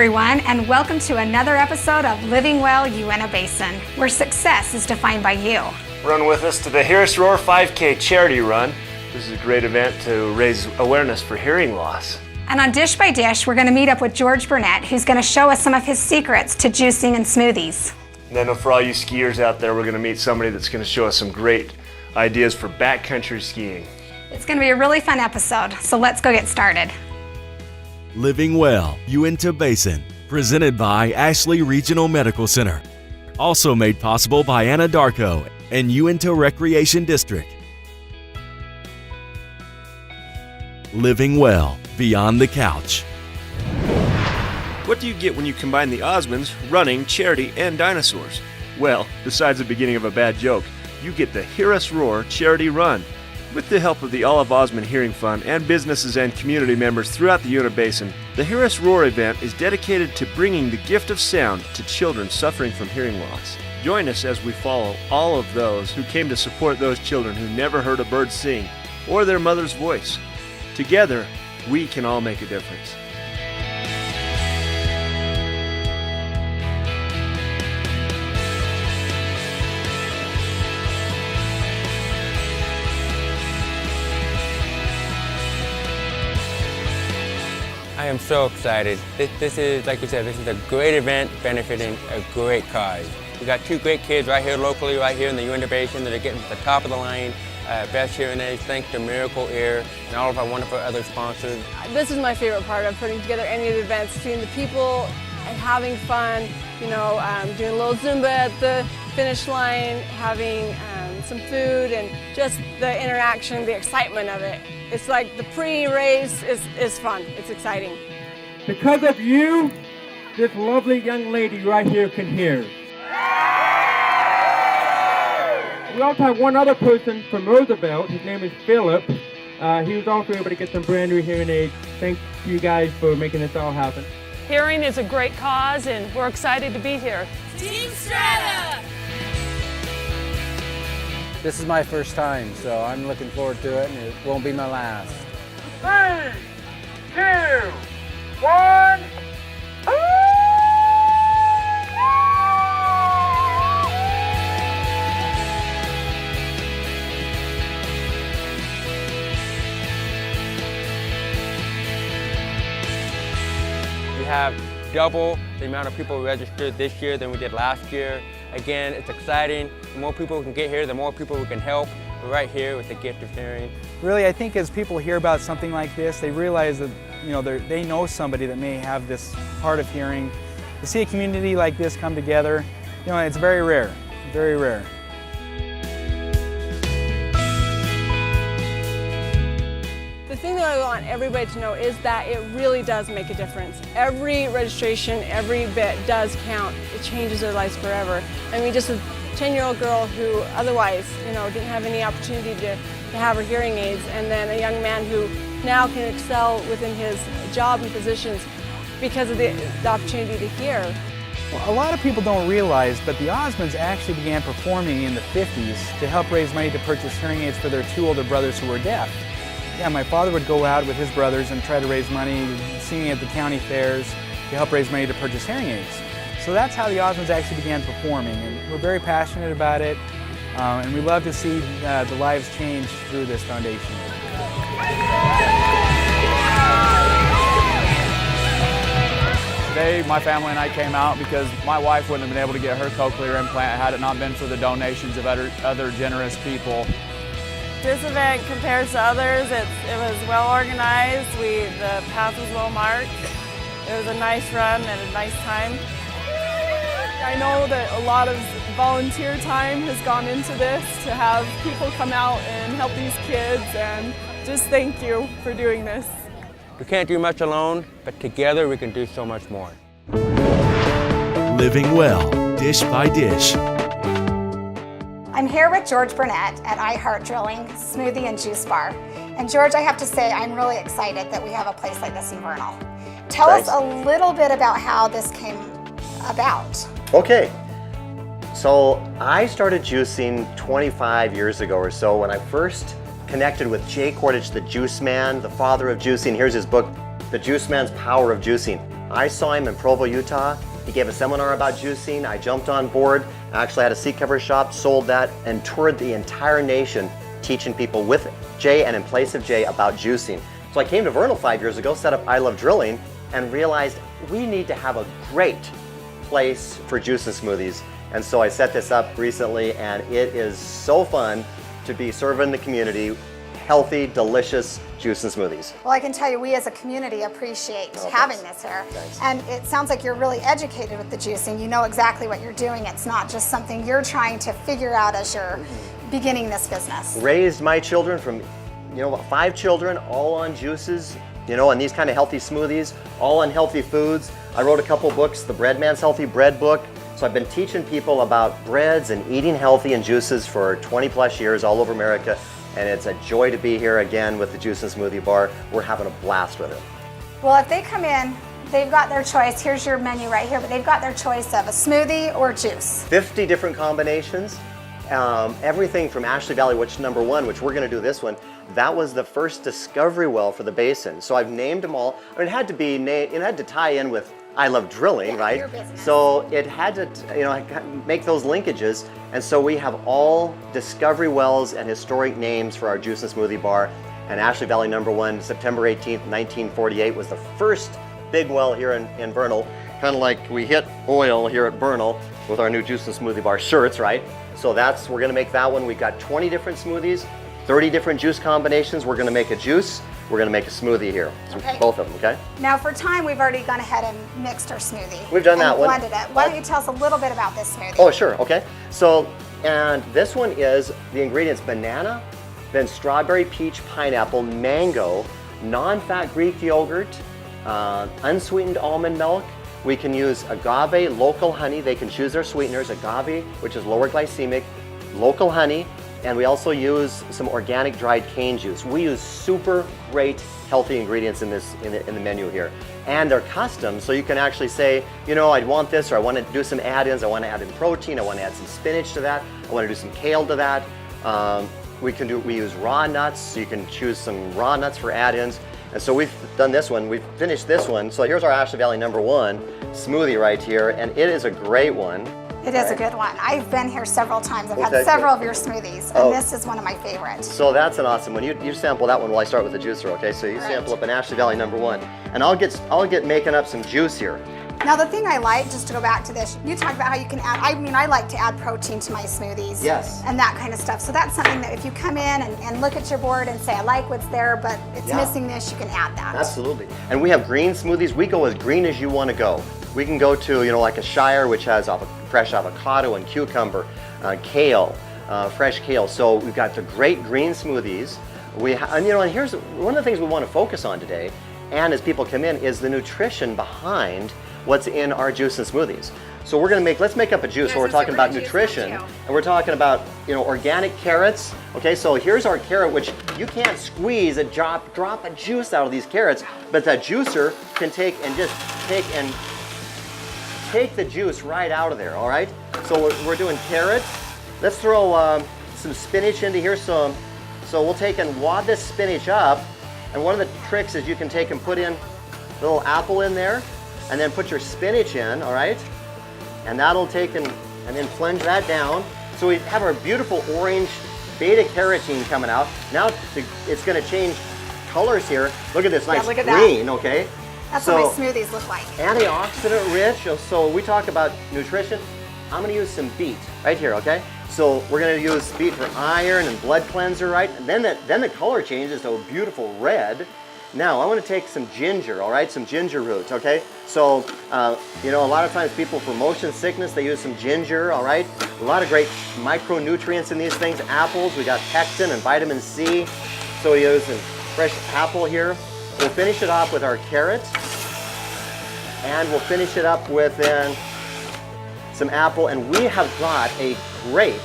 everyone, and welcome to another episode of Living Well, Uintah Basin, where success is defined by you. Run with us to the Harris Roar 5K charity run. This is a great event to raise awareness for hearing loss. And on Dish by Dish, we're going to meet up with George Burnett, who's going to show us some of his secrets to juicing and smoothies. And then for all you skiers out there, we're going to meet somebody that's going to show us some great ideas for backcountry skiing. It's going to be a really fun episode, so let's go get started. Living Well, Uintah Basin, presented by Ashley Regional Medical Center. Also made possible by Anadarko and Uintah Recreation District. Living Well, Beyond the Couch. What do you get when you combine the Osmonds, running, charity, and dinosaurs? Well, besides the beginning of a bad joke, you get the Hear Us Roar Charity Run. With the help of the Olive Osmond Hearing Fund and businesses and community members throughout the Uintah Basin, the Hear Us Roar event is dedicated to bringing the gift of sound to children suffering from hearing loss. Join us as we follow all of those who came to support those children who never heard a bird sing or their mother's voice. Together, we can all make a difference. I am so excited. This is, like you said, this is a great event benefiting a great cause. We got two great kids right here locally, right here in the Uintah Basin that are getting to the top of the line. Best hearing aids, thanks to Miracle Ear and all of our wonderful other sponsors. This is my favorite part of putting together any of the events, seeing the people and having fun, doing a little Zumba at the finish line, having some food, and just the interaction, the excitement of it. It's like the pre-race is fun, it's exciting. Because of you, this lovely young lady right here can hear. We also have one other person from Roosevelt. His name is Philip. He was also able to get some brand new hearing aids. Thank you guys for making this all happen. Hearing is a great cause, and we're excited to be here. Team Strata! This is my first time, so I'm looking forward to it, and it won't be my last. 3, 2, 1. We have double the amount of people registered this year than we did last year. Again, it's exciting. The more people we can get here, the more people we can help. We're right here with the gift of hearing. Really, I think as people hear about something like this, they realize that they know somebody that may have this hard of hearing. To see a community like this come together, it's very rare, very rare. The thing that I want everybody to know is that it really does make a difference. Every registration, every bit does count. It changes their lives forever. I mean, just a 10-year-old girl who otherwise, didn't have any opportunity to have her hearing aids, and then a young man who now can excel within his job and positions because of the opportunity to hear. Well, a lot of people don't realize, but the Osmonds actually began performing in the 50s to help raise money to purchase hearing aids for their two older brothers who were deaf. Yeah, my father would go out with his brothers and try to raise money, singing at the county fairs to help raise money to purchase hearing aids. So that's how the Osmonds actually began performing, and we're very passionate about it, and we love to see the lives change through this foundation. Today, my family and I came out because my wife wouldn't have been able to get her cochlear implant had it not been for the donations of other generous people. This event compared to others, it was well organized. The path was well marked. It was a nice run and a nice time. I know that a lot of volunteer time has gone into this to have people come out and help these kids, and just thank you for doing this. We can't do much alone, but together we can do so much more. Living Well, Dish by Dish. I'm here with George Burnett at iHeart Drilling Smoothie and Juice Bar. And George, I have to say, I'm really excited that we have a place like this in Vernal. Tell us a little bit about how this came about. Okay, so I started juicing 25 years ago or so when I first connected with Jay Kordich, the juice man, the father of juicing. Here's his book, The Juice Man's Power of Juicing. I saw him in Provo, Utah. He gave a seminar about juicing. I jumped on board. I actually had a seat cover shop, sold that, and toured the entire nation teaching people with Jay and in place of Jay about juicing. So I came to Vernal 5 years ago, set up I Love Drilling, and realized we need to have a great place for juice and smoothies. And so I set this up recently, and it is so fun to be serving the community healthy, delicious juice and smoothies. Well, I can tell you, we as a community appreciate having this here. Thanks. And it sounds like you're really educated with the juicing. You know exactly what you're doing. It's not just something you're trying to figure out as you're beginning this business. Raised my children from, 5 children, all on juices, and these kind of healthy smoothies, all on healthy foods. I wrote a couple books, the Bread Man's Healthy Bread book. So I've been teaching people about breads and eating healthy and juices for 20 plus years all over America. And it's a joy to be here again with the Juice and Smoothie Bar. We're having a blast with it. Well, if they come in, they've got their choice. Here's your menu right here, but they've got their choice of a smoothie or juice. 50 different combinations. Everything from Ashley Valley, which number 1, which we're going to do this one, that was the first discovery well for the basin. So I've named them all. I mean, it had to be it had to tie in with I Love Drilling, right? Your business. So it had to, make those linkages. And so we have all discovery wells and historic names for our Juice and Smoothie Bar. And Ashley Valley number 1, September 18th, 1948 was the first big well here in Vernal. Kind of like we hit oil here at Vernal with our new Juice and Smoothie Bar shirts, right? So we're gonna make that one. We've got 20 different smoothies, 30 different juice combinations. We're gonna make a juice. We're gonna make a smoothie here. So Okay. both of them, okay? Now for time, we've already gone ahead and mixed our smoothie. We've done that and one. blended it. Why don't you tell us a little bit about this smoothie? Oh, sure, okay. So, and this one is the ingredients: banana, then strawberry, peach, pineapple, mango, non-fat Greek yogurt, unsweetened almond milk. We can use agave, local honey. They can choose their sweeteners: agave, which is lower glycemic, local honey, and we also use some organic dried cane juice. We use super great healthy ingredients in the menu here, and they're custom, so you can actually say, I'd want this, or I want to do some add-ins. I want to add in protein. I want to add some spinach to that. I want to do some kale to that. We use raw nuts, so you can choose some raw nuts for add-ins. And so we've done this one. We've finished this one. So here's our Ashley Valley number 1 smoothie right here, and it is a great one. It is a good one. I've been here several times. I've had several of your smoothies, and this is one of my favorites. So that's an awesome one. You sample that one while I start with the juicer, okay? So you sample up an Ashley Valley number 1, and I'll get making up some juice here. Now the thing I like, just to go back to this, you talked about how you can add, I like to add protein to my smoothies. Yes. And that kind of stuff. So that's something that if you come in and look at your board and say, I like what's there, but it's missing this, you can add that. Absolutely. And we have green smoothies. We go as green as you want to go. We can go to, like a Shire, which has fresh avocado and cucumber, kale, fresh kale. So we've got the great green smoothies. And here's one of the things we want to focus on today, and as people come in, is the nutrition behind what's in our juice and smoothies. So let's make up a juice. So we're talking about nutrition, and we're talking about, organic carrots. Okay, so here's our carrot, which you can't squeeze and drop a juice out of these carrots, but that juicer can take the juice right out of there, all right? So we're doing carrots. Let's throw some spinach into here. So we'll take and wad this spinach up, and one of the tricks is you can take and put in a little apple in there, and then put your spinach in, all right? And that'll take and then plunge that down. So we have our beautiful orange beta carotene coming out. Now it's gonna change colors here. Look at this nice look at green, that. Okay? That's what my smoothies look like. Antioxidant rich. So we talk about nutrition. I'm gonna use some beet right here, okay? So we're gonna use beet for iron and blood cleanser, right? And then the color changes to a beautiful red. Now I want to take some ginger, all right? Some ginger root, okay? So, a lot of times people for motion sickness, they use some ginger, all right? A lot of great micronutrients in these things. Apples, we got pectin and vitamin C. So we use a fresh apple here. We'll finish it off with our carrots. And we'll finish it up with then some apple. And we have got a great,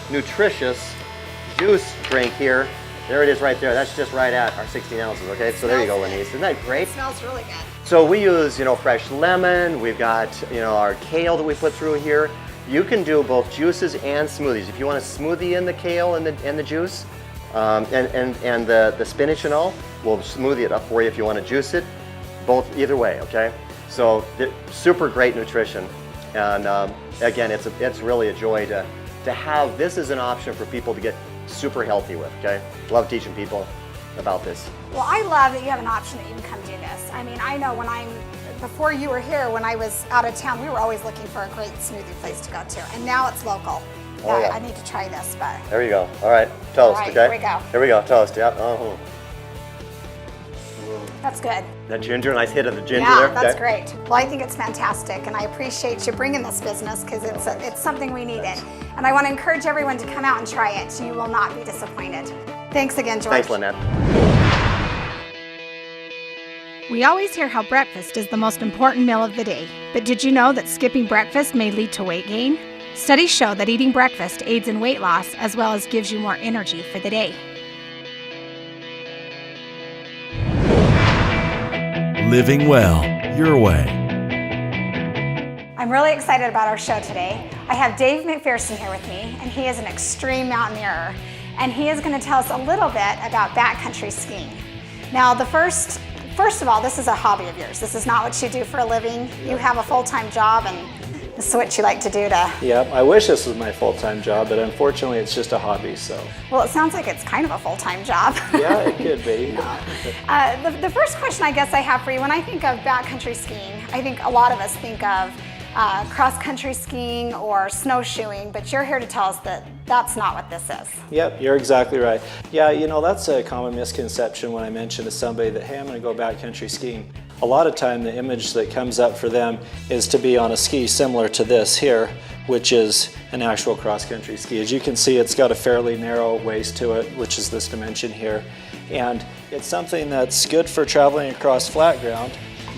nutritious juice drink here. There it is right there. That's just right at our 16 ounces, okay? So there you go, Lenise. Isn't that great? It smells really good. So we use, fresh lemon. We've got, our kale that we put through here. You can do both juices and smoothies. If you want to smoothie in the kale and the juice, and the spinach and all, we'll smoothie it up for you if you want to juice it. Either way, okay? So super great nutrition, and again, it's really a joy to have this as an option for people to get super healthy with. Okay, love teaching people about this. Well, I love that you have an option that you can come do this. I mean, I know before you were here, when I was out of town, we were always looking for a great smoothie place to go to, and now it's local. Oh, yeah. I need to try this, but. There you go. All right, toast. All right, okay. here we go. Here we go. Toast. Yeah. Uh-huh. That's good. That ginger, nice hit of the ginger yeah, there. that's okay. great. Well, I think it's fantastic, and I appreciate you bringing this business because it's something we needed. And I want to encourage everyone to come out and try it. You will not be disappointed. Thanks again, George. Thanks, Lynette. We always hear how breakfast is the most important meal of the day, but did you know that skipping breakfast may lead to weight gain? Studies show that eating breakfast aids in weight loss as well as gives you more energy for the day. Living well, your way. I'm really excited about our show today. I have Dave McPherson here with me, and he is an extreme mountaineer, and he is going to tell us a little bit about backcountry skiing. Now, first of all, this is a hobby of yours. This is not what you do for a living. You have a full-time job, and this is what you like to do to... Yep, I wish this was my full-time job, but unfortunately it's just a hobby, so. Well, it sounds like it's kind of a full-time job. Yeah, it could be. The first question I guess I have for you, when I think of backcountry skiing, I think a lot of us think of cross-country skiing or snowshoeing, but you're here to tell us that that's not what this is. Yep, you're exactly right. Yeah, you know, that's a common misconception when I mention to somebody that, hey, I'm going to go backcountry skiing. A lot of time the image that comes up for them is to be on a ski similar to this here, which is an actual cross-country ski. As you can see, it's got a fairly narrow waist to it, which is this dimension here. And it's something that's good for traveling across flat ground,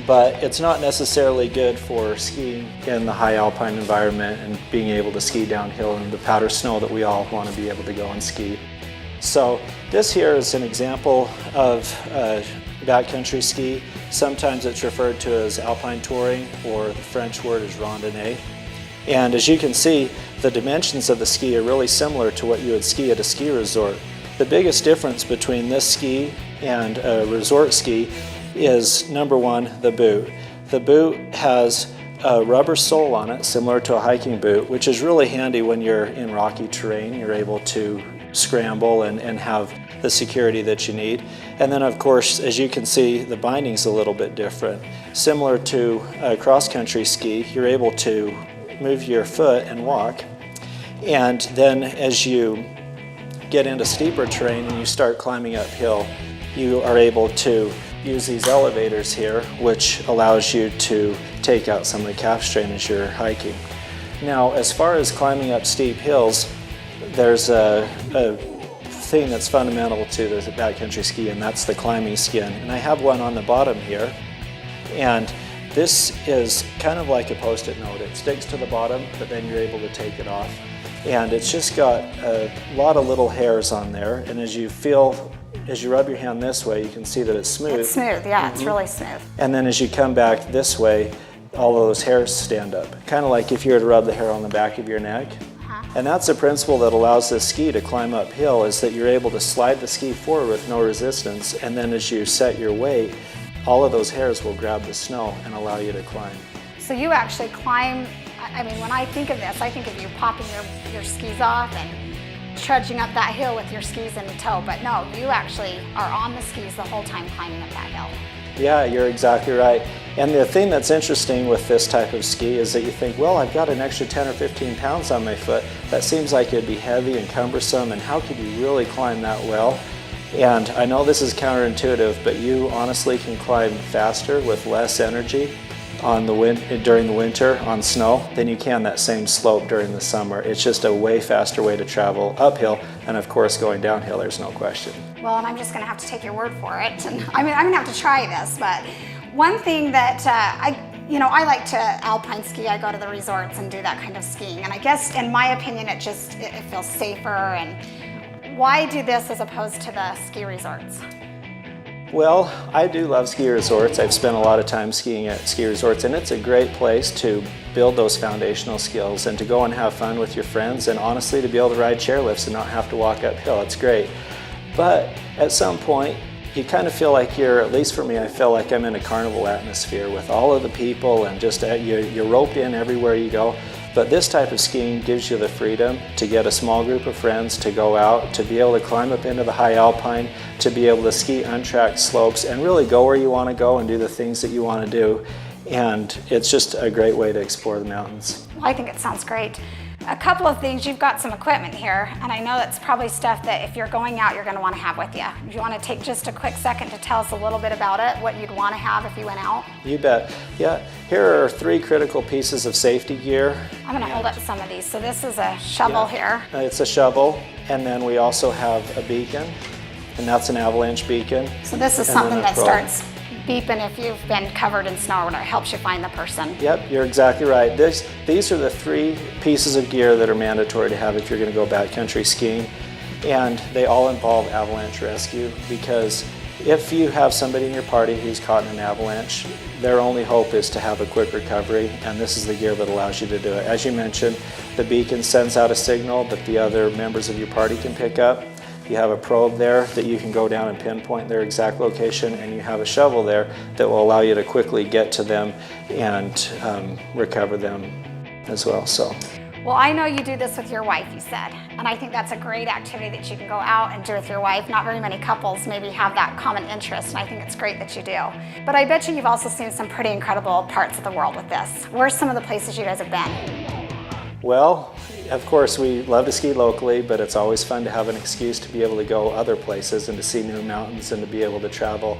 but it's not necessarily good for skiing in the high alpine environment and being able to ski downhill in the powder snow that we all want to be able to go and ski. So this here is an example of backcountry ski. Sometimes it's referred to as alpine touring, or the French word is randonnée. And as you can see, the dimensions of the ski are really similar to what you would ski at a ski resort. The biggest difference between this ski and a resort ski is, number one, the boot. The boot has a rubber sole on it, similar to a hiking boot, which is really handy when you're in rocky terrain. You're able to scramble and have the security that you need. And then of course, as you can see, the binding's a little bit different. Similar to a cross-country ski, you're able to move your foot and walk. And then as you get into steeper terrain and you start climbing uphill, you are able to use these elevators here, which allows you to take out some of the calf strain as you're hiking. Now, as far as climbing up steep hills, there's a thing that's fundamental to the backcountry ski, and that's the climbing skin. And I have one on the bottom here, and this is kind of like a post-it note. It sticks to the bottom, but then you're able to take it off. And it's just got a lot of little hairs on there, and as you rub your hand this way, you can see that it's smooth. It's smooth, yeah, it's really smooth. And then as you come back this way, all of those hairs stand up. Kind of like if you were to rub the hair on the back of your neck. And that's a principle that allows this ski to climb uphill, is that you're able to slide the ski forward with no resistance, and then as you set your weight, all of those hairs will grab the snow and allow you to climb. So you actually climb, I mean, when I think of this, I think of you popping your skis off and trudging up that hill with your skis in tow, but no, you actually are on the skis the whole time climbing up that hill. Yeah, you're exactly right. And the thing that's interesting with this type of ski is that you think, well, I've got an extra 10 or 15 pounds on my foot. That seems like it'd be heavy and cumbersome, and how could you really climb that well? And I know this is counterintuitive, but you honestly can climb faster with less energy during the winter on snow than you can that same slope during the summer. It's just a way faster way to travel uphill, and of course going downhill, there's no question. Well, and I'm just going to have to take your word for it. And I mean, I'm going to have to try this, but one thing that I like to alpine ski. I go to the resorts and do that kind of skiing, and I guess in my opinion it feels safer. And why do this as opposed to the ski resorts? Well, I do love ski resorts. I've spent a lot of time skiing at ski resorts, and it's a great place to build those foundational skills and to go and have fun with your friends, and honestly to be able to ride chairlifts and not have to walk uphill. It's great. But at some point, you kind of feel like you're, at least for me, I feel like I'm in a carnival atmosphere with all of the people and just you're roped in everywhere you go. But this type of skiing gives you the freedom to get a small group of friends to go out, to be able to climb up into the high alpine, to be able to ski untracked slopes and really go where you want to go and do the things that you want to do. And it's just a great way to explore the mountains. Well, I think it sounds great. A couple of things, you've got some equipment here, and I know that's probably stuff that if you're going out, you're going to want to have with you. If you want to take just a quick second to tell us a little bit about it, what you'd want to have if you went out. You bet. Yeah, here are 3 critical pieces of safety gear. I'm going to hold up some of these. So this is a shovel here. It's a shovel, and then we also have a beacon, and that's an avalanche beacon. So this is something that starts beeping if you've been covered in snow or whatever. It helps you find the person. Yep, you're exactly right. These are the 3 pieces of gear that are mandatory to have if you're going to go backcountry skiing. And they all involve avalanche rescue, because if you have somebody in your party who's caught in an avalanche, their only hope is to have a quick recovery, and this is the gear that allows you to do it. As you mentioned, the beacon sends out a signal that the other members of your party can pick up. You have a probe there that you can go down and pinpoint their exact location, and you have a shovel there that will allow you to quickly get to them and recover them as well. Well, I know you do this with your wife, you said, and I think that's a great activity that you can go out and do with your wife. Not very many couples maybe have that common interest, and I think it's great that you do. But I bet you've also seen some pretty incredible parts of the world with this. Where's some of the places you guys have been? Well, of course, we love to ski locally, but it's always fun to have an excuse to be able to go other places and to see new mountains and to be able to travel.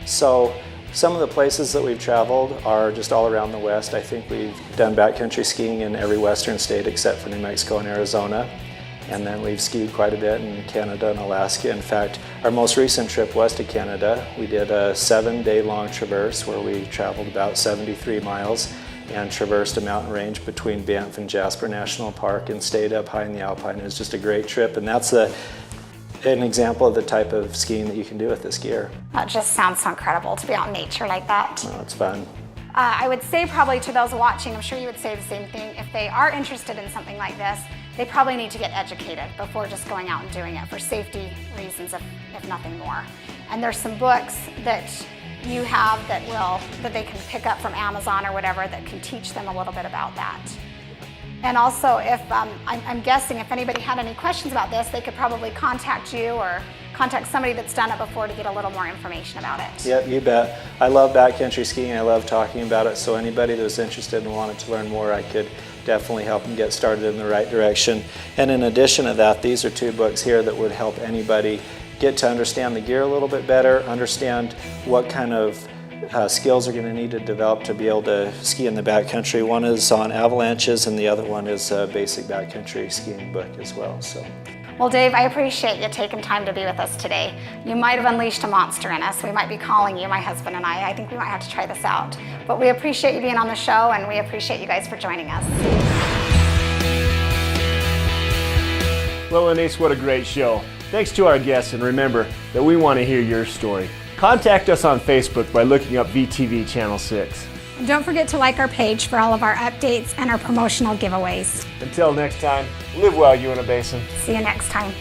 So some of the places that we've traveled are just all around the West. I think we've done backcountry skiing in every Western state except for New Mexico and Arizona. And then we've skied quite a bit in Canada and Alaska. In fact, our most recent trip was to Canada. We did a 7-day-long traverse where we traveled about 73 miles and traversed a mountain range between Banff and Jasper National Park and stayed up high in the Alpine. It was just a great trip, and that's an example of the type of skiing that you can do with this gear. That just sounds so incredible to be out in nature like that. Oh, it's fun. I would say probably to those watching, I'm sure you would say the same thing, if they are interested in something like this, they probably need to get educated before just going out and doing it for safety reasons, if nothing more. And there's some books that you have that they can pick up from Amazon or whatever that can teach them a little bit about that. And also, if I'm guessing if anybody had any questions about this, they could probably contact you or contact somebody that's done it before to get a little more information about it. Yep, you bet. I love backcountry skiing. I love talking about it. So anybody that's interested and wanted to learn more, I could definitely help them get started in the right direction. And in addition to that, these are 2 books here that would help anybody get to understand the gear a little bit better, understand what kind of skills are going to need to develop to be able to ski in the backcountry. One is on avalanches and the other one is a basic backcountry skiing book as well. Well, Dave, I appreciate you taking time to be with us today. You might have unleashed a monster in us. We might be calling you, my husband and I. I think we might have to try this out. But we appreciate you being on the show, and we appreciate you guys for joining us. Well, Anise, what a great show. Thanks to our guests, and remember that we want to hear your story. Contact us on Facebook by looking up VTV Channel 6. And don't forget to like our page for all of our updates and our promotional giveaways. Until next time, live well, Uintah Basin. See you next time.